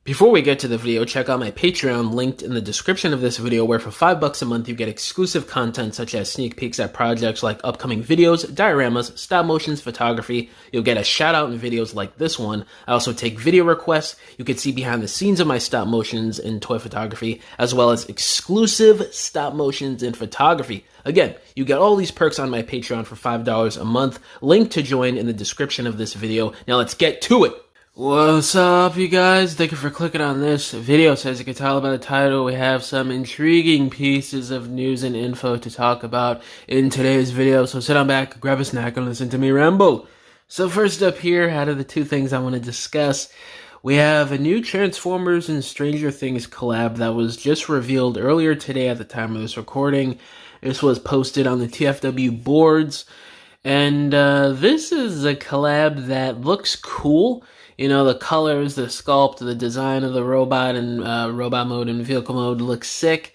Before we get to the video, check out my Patreon linked in the description of this video, where for $5 a month you get exclusive content such as sneak peeks at projects like upcoming videos, dioramas, stop motions, photography. You'll get a shout out in videos like this one. I also take video requests. You can see behind the scenes of my stop motions in toy photography, as well as exclusive stop motions in photography. Again, you get all these perks on my Patreon for $5 a month. Link to join in the description of this video. Now let's get to it. What's up, you guys? Thank you for clicking on this video. So as you can tell by the title, we have some intriguing pieces of news and info to talk about in today's video. So sit on back, grab a snack, and listen to me ramble. So first up here, out of the two things I want to discuss, we have a new Transformers and Stranger Things collab that was just revealed earlier today at the time of this recording. This was posted on the TFW boards, and this is a collab that looks cool. You know, the colors, the sculpt, the design of the robot and robot mode and vehicle mode looks sick,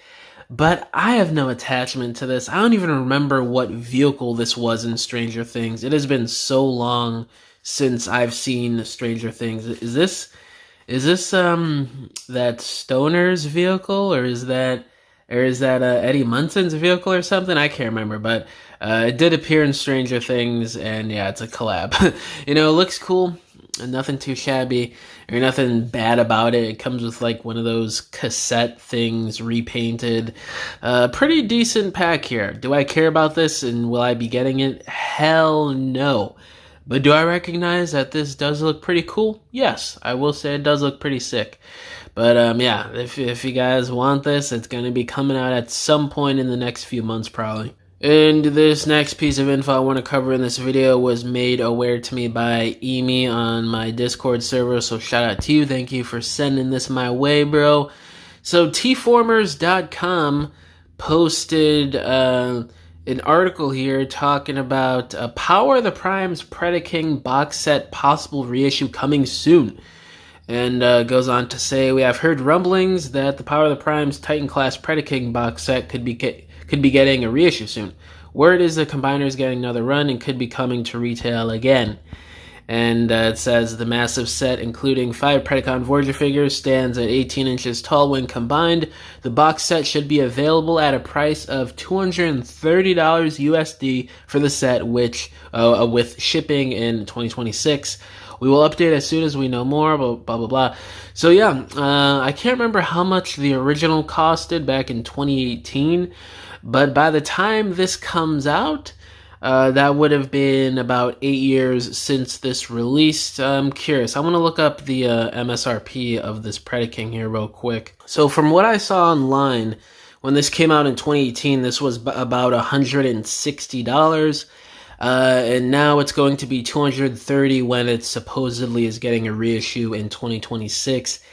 but I have no attachment to this. I don't even remember what vehicle this was in Stranger Things. It has been so long since I've seen Stranger Things. Is this that Stoner's vehicle, or is that Eddie Munson's vehicle or something? I can't remember, but it did appear in Stranger Things, and yeah, it's a collab. You know, it looks cool. Nothing too shabby or nothing bad about it. It comes with like one of those cassette things repainted. Pretty decent pack here. Do I care about this and will I be getting it? Hell no. But do I recognize that this does look pretty cool? Yes, I will say it does look pretty sick. But yeah, if you guys want this, it's going to be coming out at some point in the next few months probably. And this next piece of info I want to cover in this video was made aware to me by Emi on my Discord server, so shout out to you. Thank you for sending this my way, bro. So tformers.com posted an article here talking about Power the Prime's Predaking box set possible reissue coming soon. And goes on to say, we have heard rumblings that the Power the Prime's Titan class Predaking box set could be getting a reissue soon. Word is the Combiner is getting another run and could be coming to retail again. And it says the massive set, including 5 Predacon Voyager figures, stands at 18 inches tall when combined. The box set should be available at a price of $230 USD for the set, which with shipping in 2026. We will update as soon as we know more, blah, blah, blah. So yeah, I can't remember how much the original costed back in 2018, but by the time this comes out, that would have been about 8 years since this released. I'm curious. I want to look up the MSRP of this Predaking here real quick. So from what I saw online, when this came out in 2018, this was about $160. And now it's going to be $230 when it supposedly is getting a reissue in 2026.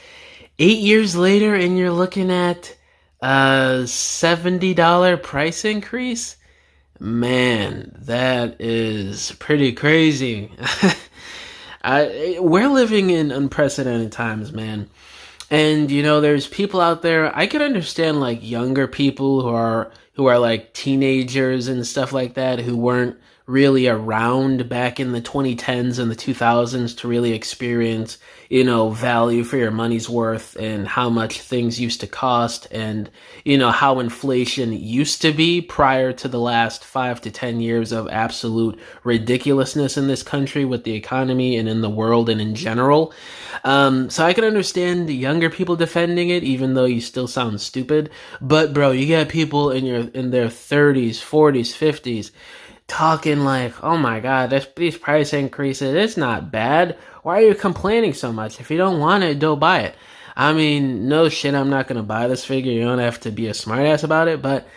8 years later, and you're looking at $70 price increase? Man, that is pretty crazy. We're living in unprecedented times, man. And, you know, there's people out there, I can understand, like, younger people who are like teenagers and stuff like that, who weren't really around back in the 2010s and the 2000s to really experience, you know, value for your money's worth and how much things used to cost and, you know, how inflation used to be prior to the last 5 to 10 years of absolute ridiculousness in this country with the economy and in the world and in general. So I can understand the younger people defending it, even though you still sound stupid. But bro, you get people in their 30s, 40s, 50s talking like, oh my god, these price increases, it's not bad. Why are you complaining so much? If you don't want it, don't buy it. I mean, no shit, I'm not going to buy this figure. You don't have to be a smartass about it. But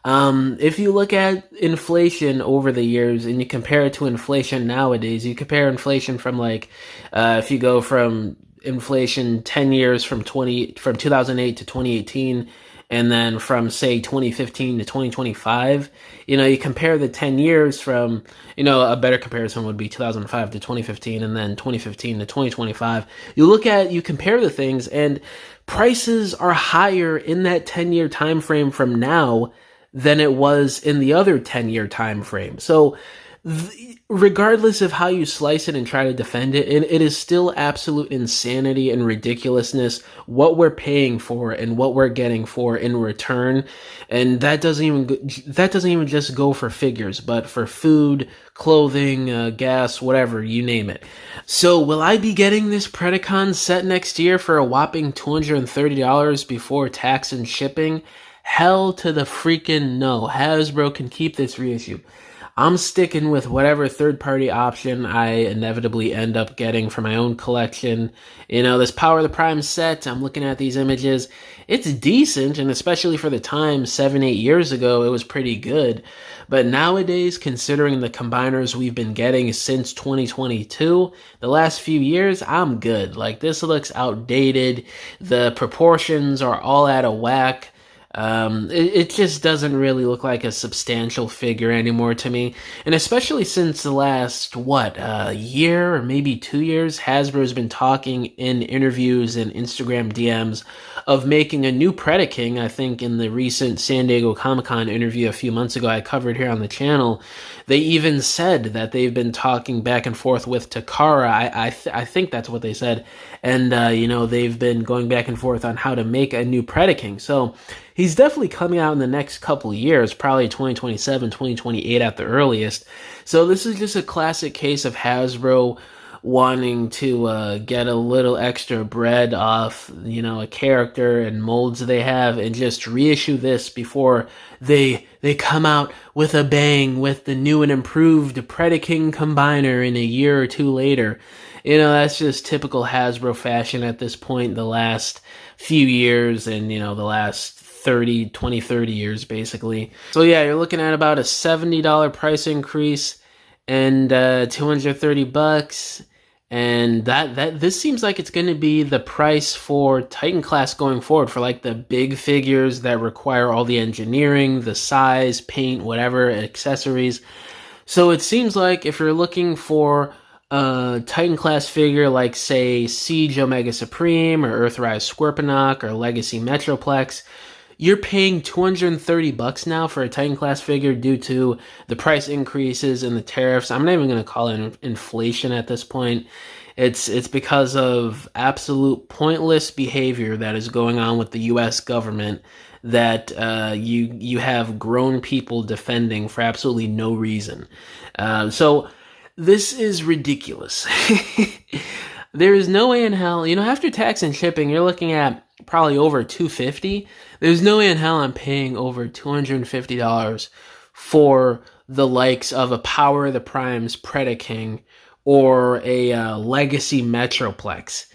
if you look at inflation over the years and you compare it to inflation nowadays, you compare inflation from like, if you go from inflation 10 years from 2008 to 2018, and then from, say, 2015 to 2025, you know, you compare the 10 years from, you know, a better comparison would be 2005 to 2015, and then 2015 to 2025. You compare the things, and prices are higher in that 10-year time frame from now than it was in the other 10-year time frame. So Regardless of how you slice it and try to defend it, it is still absolute insanity and ridiculousness what we're paying for and what we're getting for in return. And that doesn't even just go for figures, but for food, clothing, gas, whatever, you name it. So will I be getting this Predacon set next year for a whopping $230 before tax and shipping? Hell to the freaking no. Hasbro can keep this reissue. I'm sticking with whatever third-party option I inevitably end up getting for my own collection. You know, this Power of the Prime set, I'm looking at these images. It's decent, and especially for the time, 7-8 years ago, it was pretty good. But nowadays, considering the combiners we've been getting since 2022, the last few years, I'm good. Like, this looks outdated. The proportions are all out of whack. It just doesn't really look like a substantial figure anymore to me. And especially since the last, year or maybe 2 years, Hasbro's been talking in interviews and Instagram DMs of making a new Predaking. I think in the recent San Diego Comic-Con interview a few months ago I covered here on the channel, they even said that they've been talking back and forth with Takara. I think that's what they said. And, they've been going back and forth on how to make a new Predaking. So he's definitely coming out in the next couple of years, probably 2027, 2028 at the earliest. So this is just a classic case of Hasbro wanting to get a little extra bread off, a character and molds they have, and just reissue this before they come out with a bang with the new and improved Predaking Combiner in a year or two later. That's just typical Hasbro fashion at this point, the last few years and, the last 30 years, basically. So yeah, you're looking at about a $70 price increase and $230. And this seems like it's going to be the price for Titan class going forward, for like the big figures that require all the engineering, the size, paint, whatever, accessories. So it seems like if you're looking for a Titan class figure like, say, Siege Omega Supreme or Earthrise Scorponok or Legacy Metroplex, you're paying $230 now for a Titan class figure due to the price increases and the tariffs. I'm not even going to call it inflation at this point. It's because of absolute pointless behavior that is going on with the U.S. government that you have grown people defending for absolutely no reason. So this is ridiculous. There is no way in hell, after tax and shipping, you're looking at probably over $250. There's no way in hell I'm paying over $250 for the likes of a Power of the Primes Predaking or a Legacy Metroplex.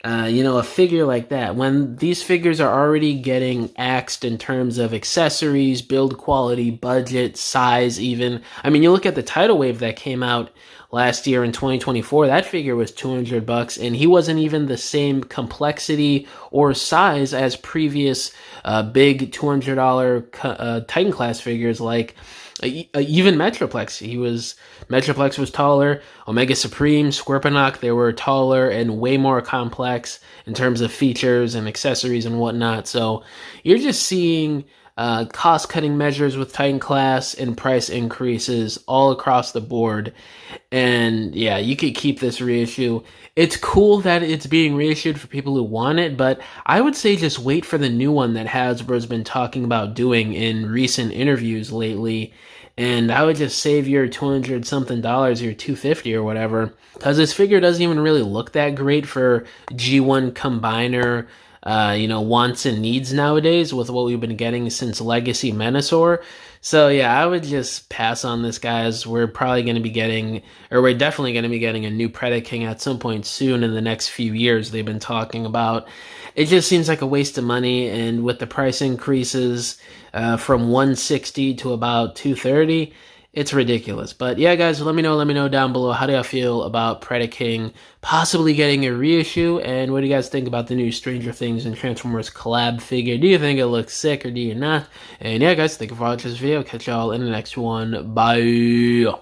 A figure like that, when these figures are already getting axed in terms of accessories, build quality, budget, size even. I mean, you look at the Tidal Wave that came out last year in 2024, that figure was $200, and he wasn't even the same complexity or size as previous big $200 Titan class figures like even Metroplex. Metroplex was taller. Omega Supreme, Scorponok, they were taller and way more complex in terms of features and accessories and whatnot. So you're just seeing cost-cutting measures with Titan class and price increases all across the board. And yeah, you could keep this reissue. It's cool that it's being reissued for people who want it, but I would say just wait for the new one that Hasbro's been talking about doing in recent interviews lately. And I would just save your $200 something, your $250 or whatever, because this figure doesn't even really look that great for G1 Combiner, wants and needs nowadays with what we've been getting since Legacy Menasor. So yeah, I would just pass on this, guys. We're definitely going to be getting a new Predaking at some point soon in the next few years they've been talking about. It just seems like a waste of money, and with the price increases from $160 to about $230, it's ridiculous. But yeah, guys, let me know down below, how do y'all feel about Predaking possibly getting a reissue, and what do you guys think about the new Stranger Things and Transformers collab figure? Do you think it looks sick or do you not? And yeah, guys, thank you for watching this video. Catch y'all in the next one. Bye.